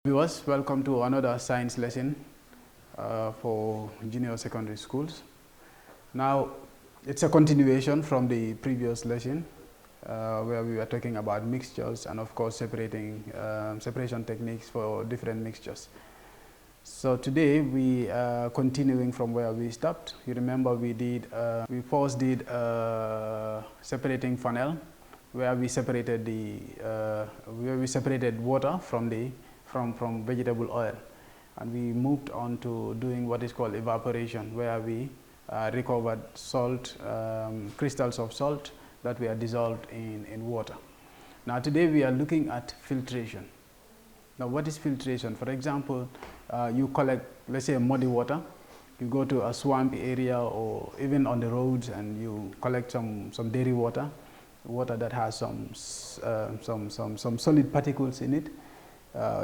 Viewers, welcome to another science lesson for junior secondary schools. Now, it's a continuation from the previous lesson where we were talking about mixtures and of course separation techniques for different mixtures. So today we are continuing from where we stopped. You remember we first did separating funnel, where we separated water from vegetable oil, and we moved on to doing what is called evaporation, where we recovered salt, crystals of salt that were dissolved in water. Now today we are looking at filtration. Now what is filtration? For example, you collect, let's say, muddy water. You go to a swampy area or even on the roads and you collect some dirty water that has some solid particles in it.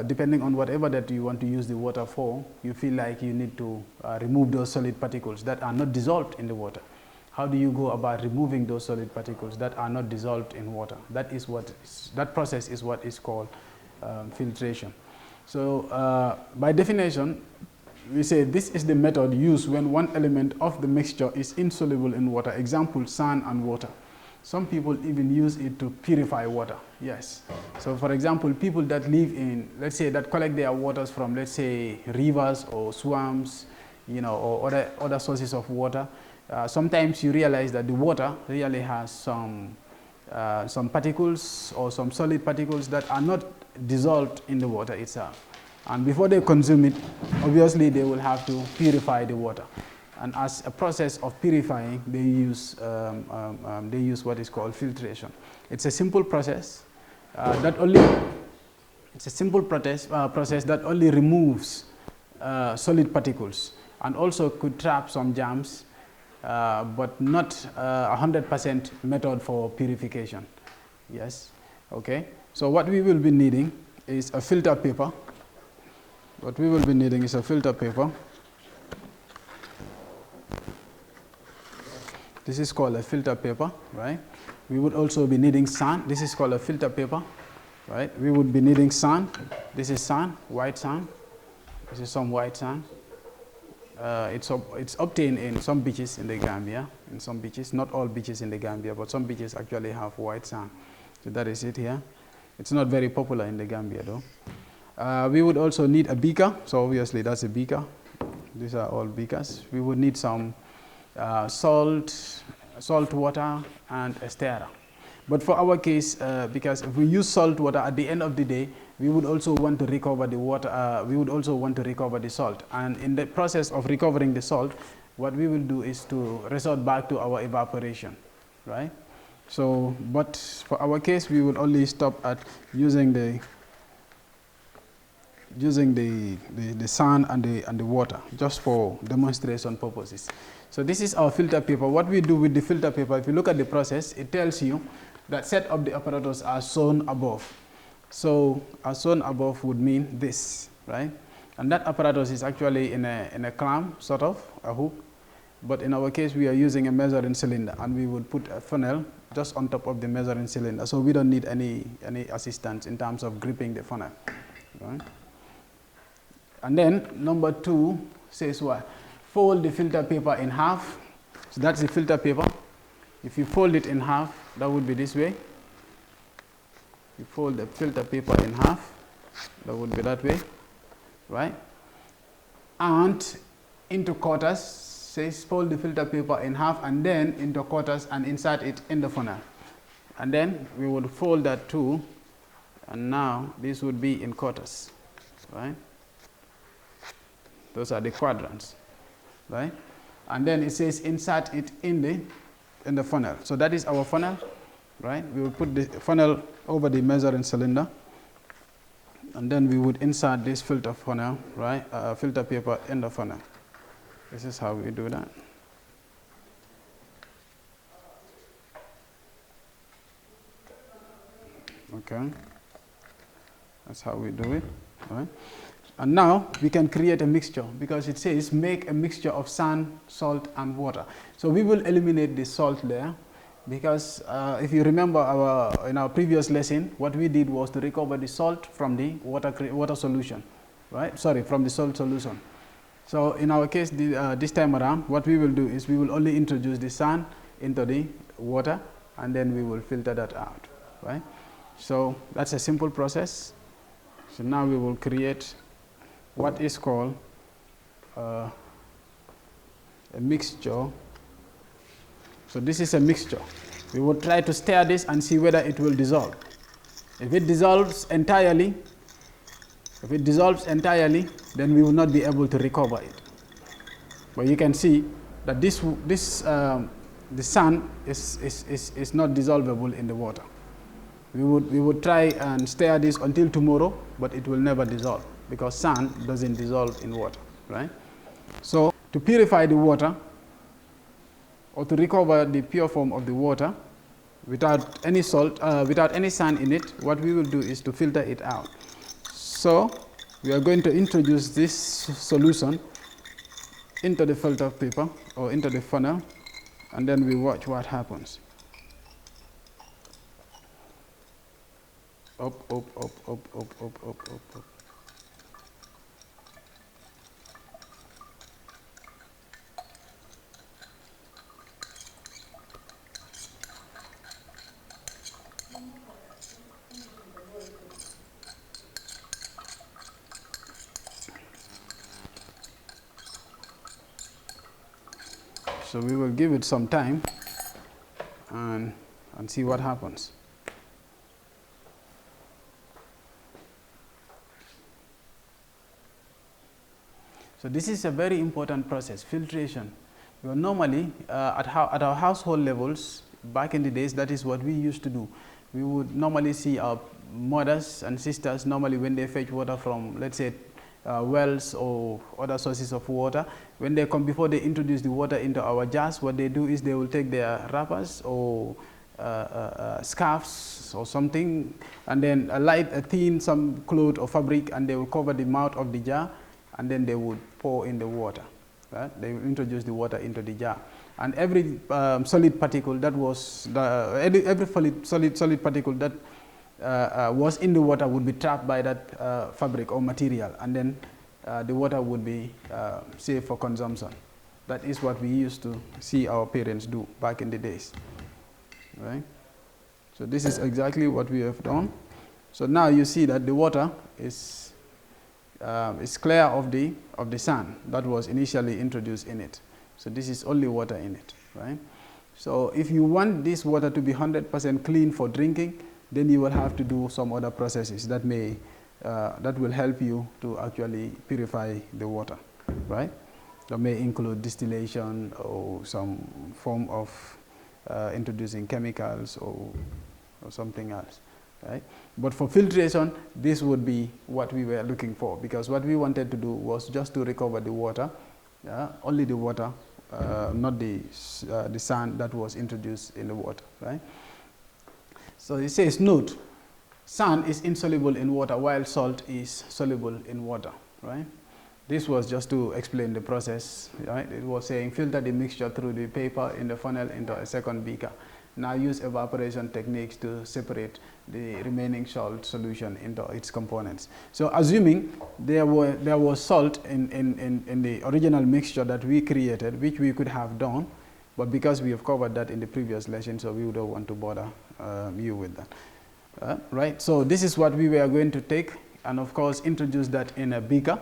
Depending on whatever that you want to use the water for, you feel like you need to remove those solid particles that are not dissolved in the water. How do you go about removing those solid particles that are not dissolved in water? That process is what is called filtration. So by definition, we say this is the method used when one element of the mixture is insoluble in water. Example, sand and water. Some people even use it to purify water. Yes. So for example, people that live in, let's say, that collect their waters from, let's say, rivers or swamps, or other sources of water, sometimes you realize that the water really has some particles or some solid particles that are not dissolved in the water itself. And before they consume it, obviously they will have to purify the water. And as a process of purifying, they use what is called filtration. It's a simple process that only removes solid particles and also could trap some germs, but not 100% method for purification. Yes. Okay. So what we will be needing is a filter paper. This is called a filter paper, right? We would also be needing sand. This is called a filter paper, right? We would be needing sand. This is sand, white sand. This is some white sand. It's obtained in some beaches in the Gambia. In some beaches, not all beaches in the Gambia, but some beaches actually have white sand. So that is it here. It's not very popular in the Gambia though. We would also need a beaker. So obviously that's a beaker. These are all beakers. We would need some salt water, and a stirrer. But for our case, because if we use salt water, at the end of the day, we would also want to recover the water. We would also want to recover the salt. And in the process of recovering the salt, what we will do is to resort back to our evaporation, right? So, but for our case, we will only stop at using the sand and the water, just for demonstration purposes. So this is our filter paper. What we do with the filter paper, if you look at the process, it tells you that set of the apparatus are shown above. So as shown above would mean this, right? And that apparatus is actually in a clamp, sort of, a hook. But in our case, we are using a measuring cylinder, and we would put a funnel just on top of the measuring cylinder. So we don't need any assistance in terms of gripping the funnel, right? And then number 2 says what? Fold the filter paper in half. So that's the filter paper. If you fold it in half, that would be this way. You fold the filter paper in half, that would be that way, right? And into quarters, says fold the filter paper in half and then into quarters and insert it in the funnel. And then we would fold that too, and now this would be in quarters, right? Those are the quadrants, right? And then it says insert it in the funnel. So that is our funnel, right? We will put the funnel over the measuring cylinder, and then we would insert this filter funnel, right? Filter paper in the funnel. This is how we do that. Okay, that's how we do it, right? And now we can create a mixture, because it says make a mixture of sand, salt, and water. So we will eliminate the salt there, because if you remember in our previous lesson, what we did was to recover the salt from the water solution. right? Sorry, from the salt solution. So in our case, this time around, what we will do is we will only introduce the sand into the water, and then we will filter that out, right? So that's a simple process. So now we will create what is called a mixture. So this is a mixture. We will try to stir this and see whether it will dissolve. If it dissolves entirely, then we will not be able to recover it. But you can see that the sand is not dissolvable in the water. We would try and stir this until tomorrow, but it will never dissolve because sand doesn't dissolve in water, right? So to purify the water, or to recover the pure form of the water without any salt, without any sand in it, what we will do is to filter it out. So we are going to introduce this solution into the filter paper or into the funnel, and then we watch what happens. Up, up, up, up, up, up, up, up, up. So we will give it some time and see what happens. So this is a very important process, filtration. Well, normally at our household levels, back in the days, that is what we used to do. We would normally see our mothers and sisters, normally when they fetch water from, let's say, wells or other sources of water, when they come, before they introduce the water into our jars, what they do is they will take their wrappers or scarves or something, and then light a thin some cloth or fabric, and they will cover the mouth of the jar, and then they would pour in the water. Right? They will introduce the water into the jar, and every solid particle that was every solid particle that was in the water would be trapped by that fabric or material, and then the water would be safe for consumption. That is what we used to see our parents do back in the days. Right? So this is exactly what we have done. So now you see that the water is clear of the sand that was initially introduced in it. So this is only water in it, right? So if you want this water to be 100% clean for drinking, then you will have to do some other processes that will help you to actually purify the water, right? That may include distillation or some form of introducing chemicals or something else, right? But for filtration, this would be what we were looking for, because what we wanted to do was just to recover the water, only the water, not the sand that was introduced in the water, right? So it says, note, sand is insoluble in water while salt is soluble in water, right? This was just to explain the process, right? It was saying filter the mixture through the paper in the funnel into a second beaker. Now use evaporation techniques to separate the remaining salt solution into its components. So assuming there was salt in the original mixture that we created, which we could have done, but because we have covered that in the previous lesson, so we don't want to bother you with that. Right? So this is what we were going to take, and of course introduce that in a beaker.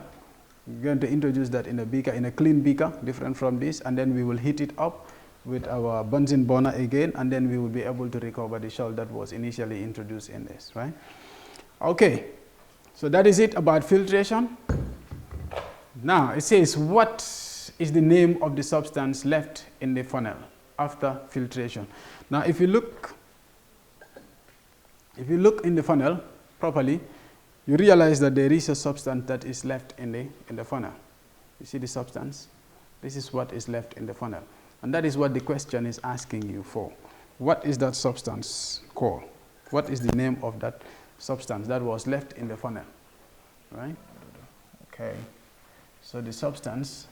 We're going to introduce that in a beaker, in a clean beaker, different from this, and then we will heat it up with our Bunsen burner again, and then we will be able to recover the salt that was initially introduced in this, right? Okay, so that is it about filtration. Now it says, what is the name of the substance left in the funnel after filtration? Now if you look in the funnel properly, you realize that there is a substance that is left in the funnel. You see the substance? This is what is left in the funnel. And that is what the question is asking you for. What is that substance called? What is the name of that substance that was left in the funnel? Right? Okay. So the substance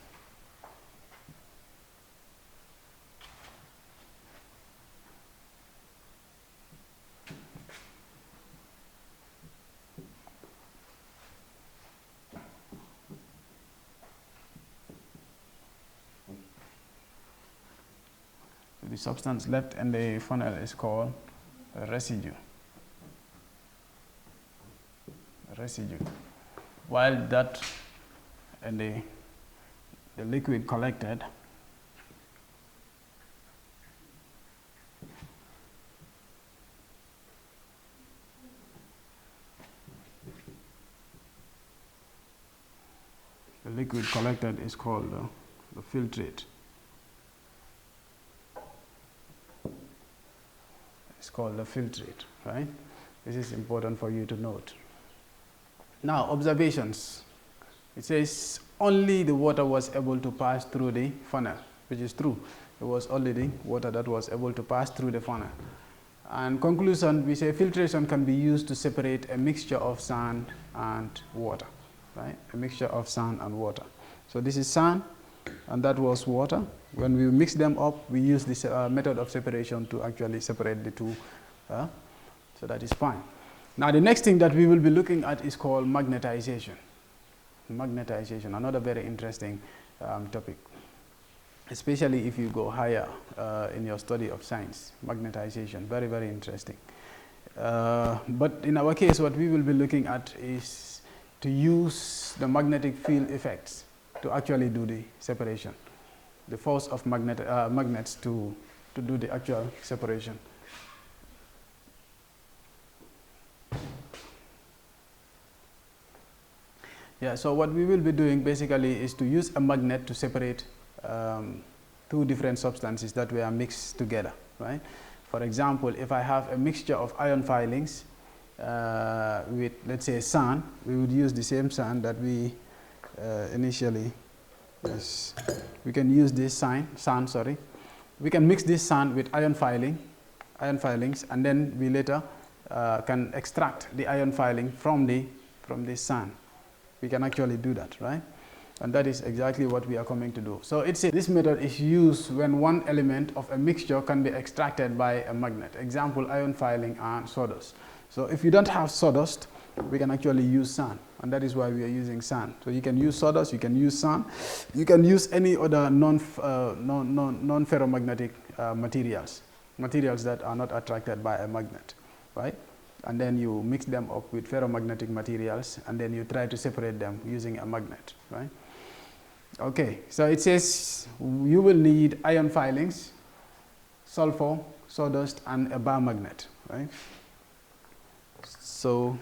The substance left in the funnel is called a residue. While that and the liquid collected is called the filtrate. It's called the filtrate, right? This is important for you to note. Now, observations. It says only the water was able to pass through the funnel, which is true. It was only the water that was able to pass through the funnel. And conclusion, we say filtration can be used to separate a mixture of sand and water, right? A mixture of sand and water. So this is sand, and that was water. When we mix them up, we use this method of separation to actually separate the two. So that is fine. Now the next thing that we will be looking at is called magnetization. Magnetization, another very interesting topic, especially if you go higher in your study of science. Magnetization, very, very interesting. But in our case, what we will be looking at is to use the magnetic field effects to actually do the separation, the force of magnets to do the actual separation. Yeah, so what we will be doing basically is to use a magnet to separate two different substances that were mixed together, right? For example, if I have a mixture of iron filings with, let's say, sand, we would use the same sand that we initially, yes, we can use this sand, we can mix this sand with iron filings, and then we later can extract the iron filing from this sand. We can actually do that, right? And that is exactly what we are coming to do. So this method is used when one element of a mixture can be extracted by a magnet. Example, iron filing and sawdust. So if you don't have sawdust, we can actually use sand, and that is why we are using sand. So you can use sawdust, you can use sand, you can use any other non-ferromagnetic materials that are not attracted by a magnet, right? And then you mix them up with ferromagnetic materials, and then you try to separate them using a magnet, right? Okay, so it says you will need iron filings, sulfur, sawdust, and a bar magnet, right? So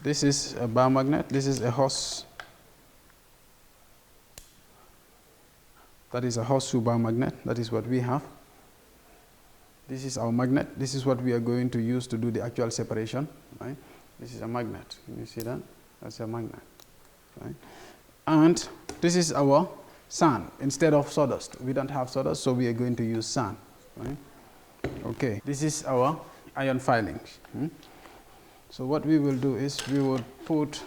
this is a bar magnet, this is a horse. That is a horseshoe bar magnet, that is what we have. This is our magnet. This is what we are going to use to do the actual separation, right? This is a magnet. Can you see that? That's a magnet, right? And this is our sand instead of sawdust. We don't have sawdust, so we are going to use sand, right? Okay. This is our iron filings. So what we will do is we will put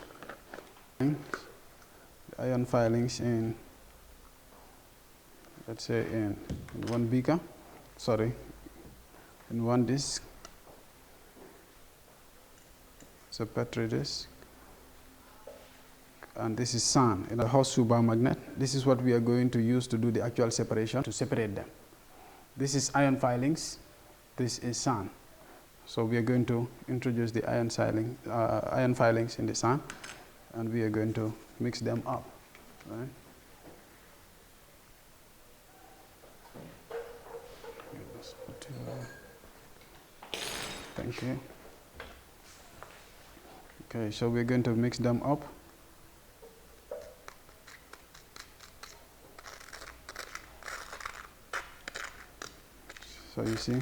the iron filings in, let's say, in one beaker. In one disc, it's a petri disk, and this is sand in a horseshoe bar magnet. This is what we are going to use to do the actual separation, to separate them. This is iron filings, this is sand. So we are going to introduce the iron filings in the sand, and we are going to mix them up, right? Thank you. Okay, so we're going to mix them up. So you see,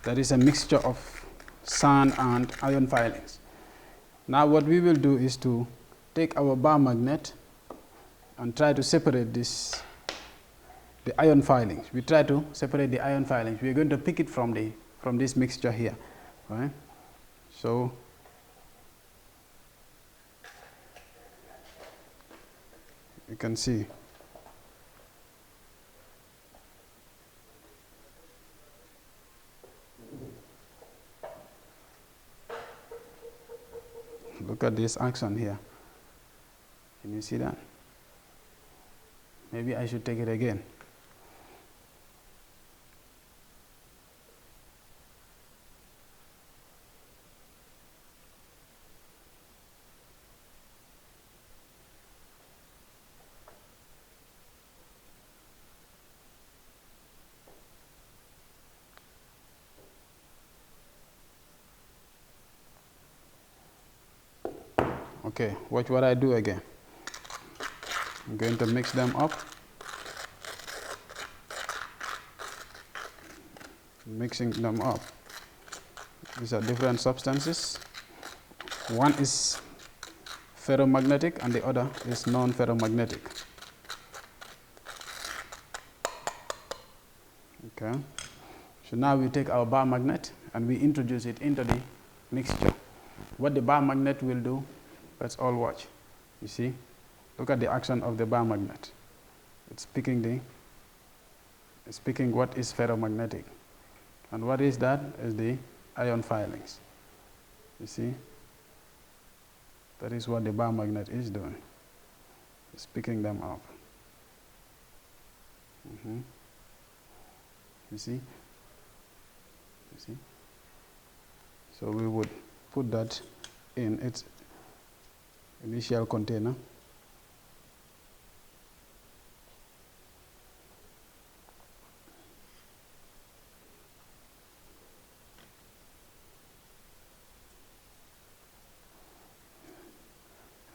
that is a mixture of sand and iron filings. Now what we will do is to take our bar magnet and try to separate the iron filings. We try to separate the iron filings. We are going to pick it from this mixture here, right? So you can see look at this action here. Can you see that? Maybe I should take it again. Okay, watch what I do again. I'm going to mix them up. Mixing them up. These are different substances. One is ferromagnetic and the other is non-ferromagnetic. Okay. So now we take our bar magnet and we introduce it into the mixture. What the bar magnet will do, let's all watch. You see? Look at the action of the bar magnet. It's picking what is ferromagnetic. And what is that? Is the ion filings. You see? That is what the bar magnet is doing. It's picking them up. You see? You see? So we would put that in its initial container.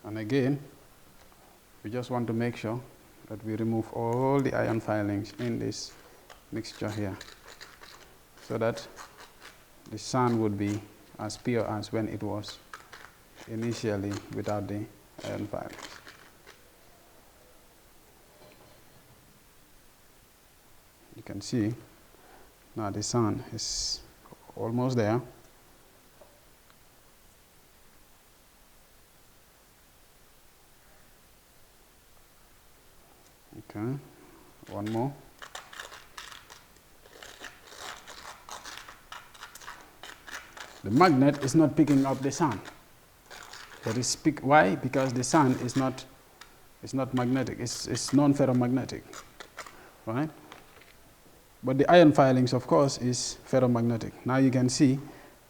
And again, we just want to make sure that we remove all the ion filings in this mixture here, so that the sand would be as pure as when it was initially without the ion filings. You can see now the sand is almost there. Okay, one more. The magnet is not picking up the sand. Why? Because the sand is not magnetic. It's non-ferromagnetic, right? But the ion filings, of course, is ferromagnetic. Now you can see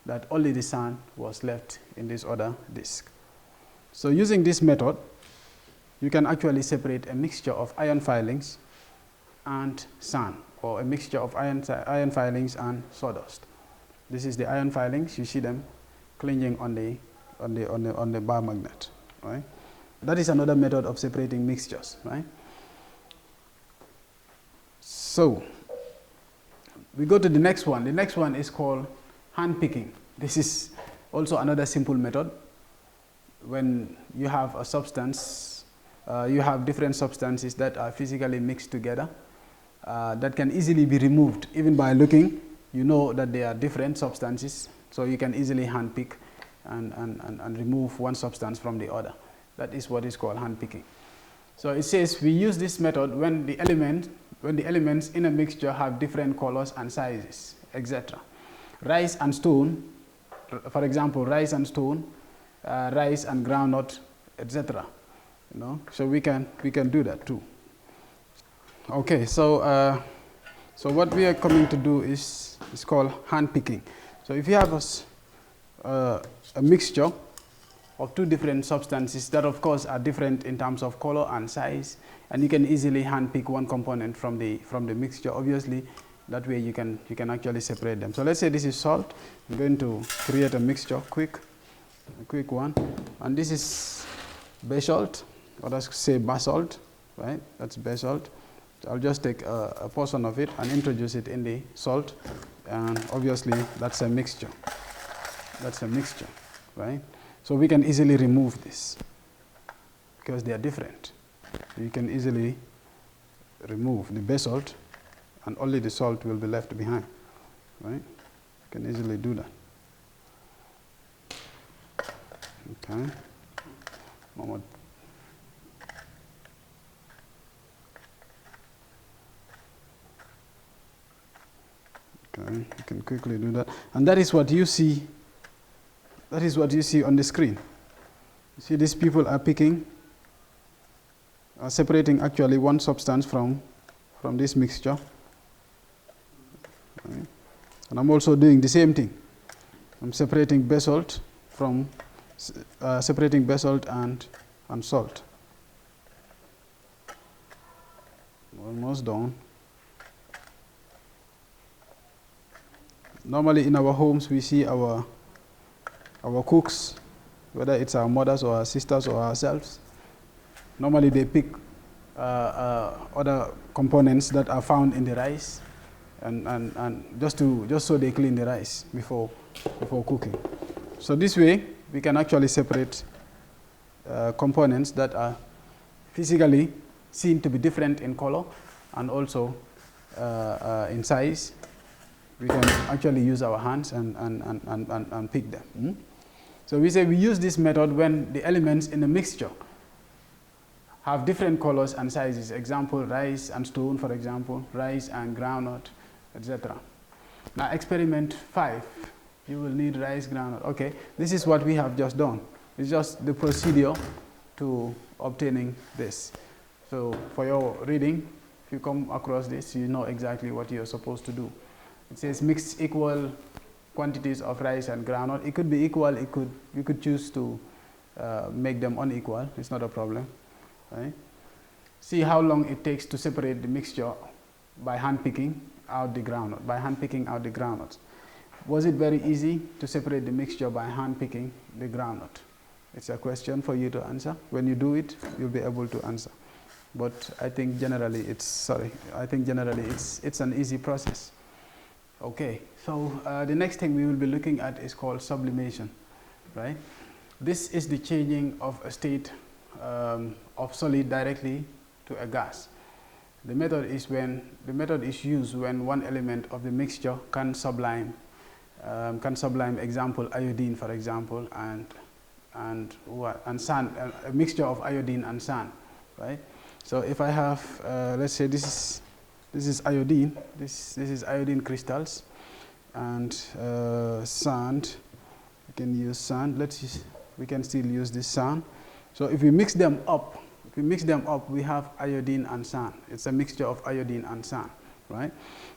that only the sand was left in this other disk. So using this method, you can actually separate a mixture of ion filings and sand, or a mixture of ion filings and sawdust. This is the ion filings. You see them clinging on the bar magnet, right? That is another method of separating mixtures, right? So we go to the next one. The next one is called hand picking. This is also another simple method. When you have a substance, you have different substances that are physically mixed together that can easily be removed. Even by looking, you know that they are different substances, so you can easily hand pick and remove one substance from the other. That is what is called hand picking. So it says we use this method when the elements in a mixture have different colors and sizes, etc. Rice and stone, for example, rice and stone, rice and groundnut, etc. You know, so we can do that too. Okay, so what we are coming to do is called hand picking. So if you have a mixture of two different substances that of course are different in terms of color and size, and you can easily hand pick one component from the mixture. Obviously, that way you can actually separate them. So let's say this is salt. I'm going to create a mixture, a quick one, and this is basalt, or let's say basalt, right? That's basalt. So I'll just take a portion of it and introduce it in the salt, and obviously that's a mixture. That's a mixture, right? So we can easily remove this because they are different. You can easily remove the basalt and only the salt will be left behind, right? You can easily do that. Okay. Moment. Okay, you can quickly do that. And that is what you see. That is what you see on the screen. You see these people are picking separating actually one substance from this mixture. Right. And I'm also doing the same thing. I'm separating basalt from separating basalt and salt. Almost done. Normally in our homes we see our cooks, whether it's our mothers or our sisters or ourselves. Normally they pick other components that are found in the rice, and just so they clean the rice before cooking. So this way we can actually separate components that are physically seen to be different in color and also in size. We can actually use our hands and pick them. So we say we use this method when the elements in the mixture have different colors and sizes. Example, rice and stone, for example, rice and groundnut, etc. Now experiment 5, you will need rice, groundnut. Okay, this is what we have just done. It's just the procedure to obtaining this. So for your reading, if you come across this, you know exactly what you're supposed to do. It says mix equal quantities of rice and groundnut. It could be equal, you could choose to make them unequal, it's not a problem. Right? See how long it takes to separate the mixture by hand picking out the groundnut. Was it very easy to separate the mixture by hand picking the groundnut? It's a question for you to answer. When you do it, you'll be able to answer. But I think generally it's an easy process. Okay, so the next thing we will be looking at is called sublimation, right? This is the changing of a state of solid directly to a gas. The method is used when one element of the mixture can sublime, example iodine, for example, and sand, a mixture of iodine and sand, right? So if I have, let's say this is iodine, this is iodine crystals, and sand. We can use sand. We can still use this sand. So if we mix them up, we have iodine and sand. It's a mixture of iodine and sand, right?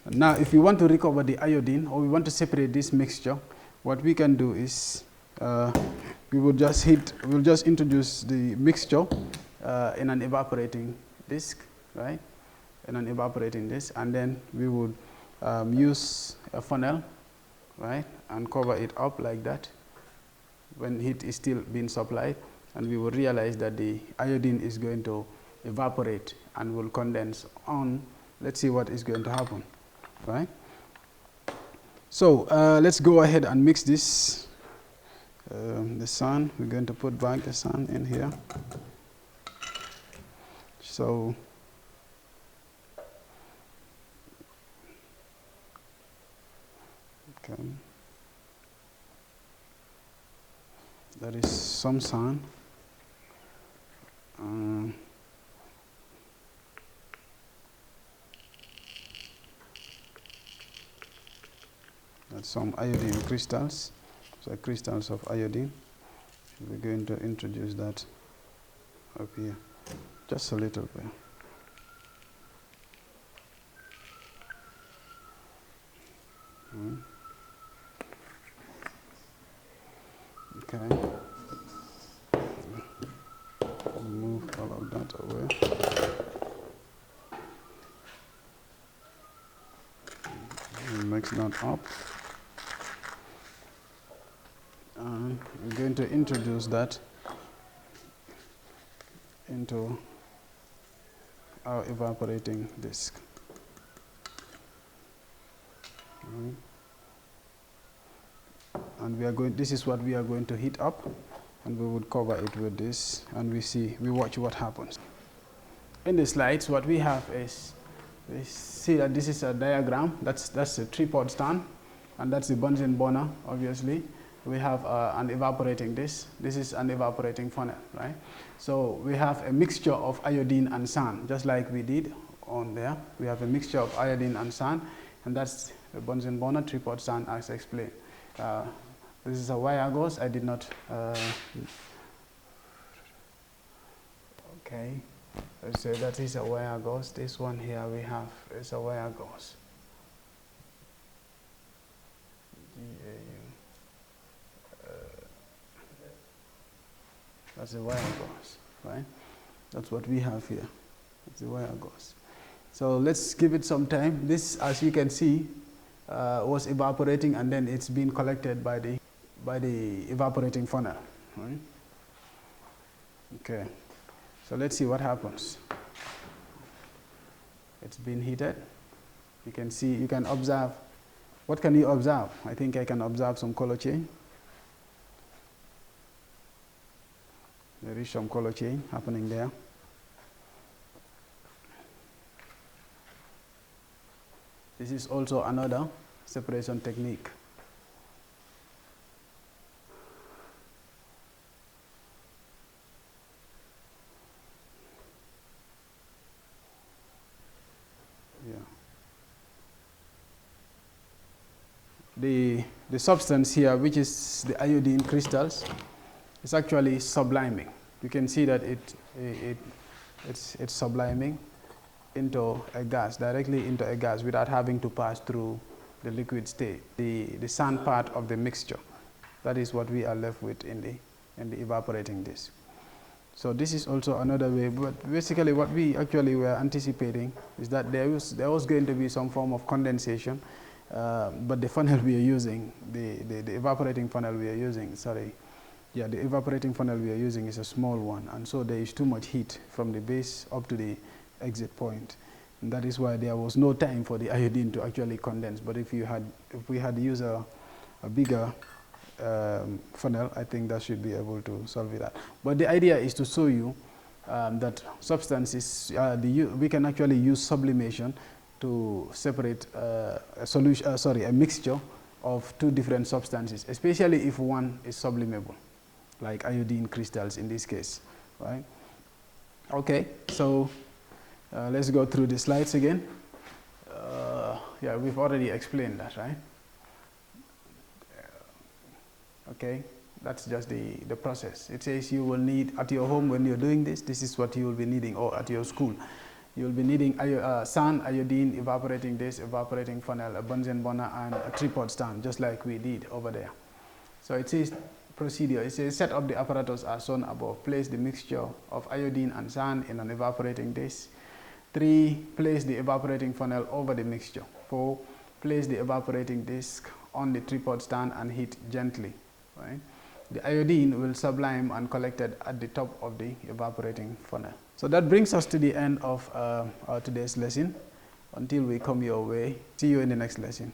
Now, if we want to recover the iodine, or we want to separate this mixture, what we can do is we'll just introduce the mixture in an evaporating disc, right? In an evaporating disc, and then we would use a funnel, right, and cover it up like that when heat is still being supplied, and we will realize that the iodine is going to evaporate and will condense on. Let's see what is going to happen, right? So let's go ahead and mix this. The sand, we're going to put back the sand in here. So okay, there is some sand. That's some iodine crystals, so crystals of iodine. We're going to introduce that up here, just a little bit. Okay. Move all of that away. Mix that up. And we're going to introduce that into our evaporating disc. And this is what we are going to heat up, and we would cover it with this, and we watch what happens. In the slides, what we have is, we see that this is a diagram. That's a tripod stand, and that's the Bunsen burner, obviously. We have an evaporating disc. This is an evaporating funnel, right? So we have a mixture of iodine and sand, just like we did on there. We have a mixture of iodine and sand, and that's the Bunsen burner tripod stand as explained. This is a wire gauge. I did not. Okay. Let's say that is a wire gauze. This one here we have is a wire gauze. That's a wire gauze, right? That's what we have here. It's the wire gauze. So let's give it some time. This, as you can see, was evaporating, and then it's been collected by the evaporating funnel, right? Okay. So let's see what happens. It's been heated. You can see, you can observe. What can you observe? I think I can observe some color change. There is some color change happening there. This is also another separation technique. Yeah. The substance here, which is the iodine crystals, is actually subliming. You can see that it's subliming into a gas, directly into a gas, without having to pass through the liquid state, the sand part of the mixture. That is what we are left with in the evaporating disk. So this is also another way, but basically what we actually were anticipating is that there was going to be some form of condensation, but the funnel we are using, the evaporating funnel we are using, the evaporating funnel we are using is a small one, and so there is too much heat from the base up to the exit point. And that is why there was no time for the iodine to actually condense. But if we had used a bigger funnel, I think that should be able to solve it. But the idea is to show you that substances, we can actually use sublimation to separate a mixture of two different substances, especially if one is sublimable, like iodine crystals in this case, right? Okay, so let's go through the slides again. Yeah, we've already explained that, right? Okay, that's just the process. It says you will need, at your home when you're doing this is what you will be needing, or at your school. You'll be needing sand, iodine, evaporating disk, evaporating funnel, a Bunsen burner, and a tripod stand, just like we did over there. So it says procedure. It says set up the apparatus as shown above. Place the mixture of iodine and sand in an evaporating disk. 3. Place the evaporating funnel over the mixture. 4. Place the evaporating disk on the tripod stand and heat gently. Right? The iodine will sublime and collected at the top of the evaporating funnel. So that brings us to the end of our today's lesson. Until we come your way, see you in the next lesson.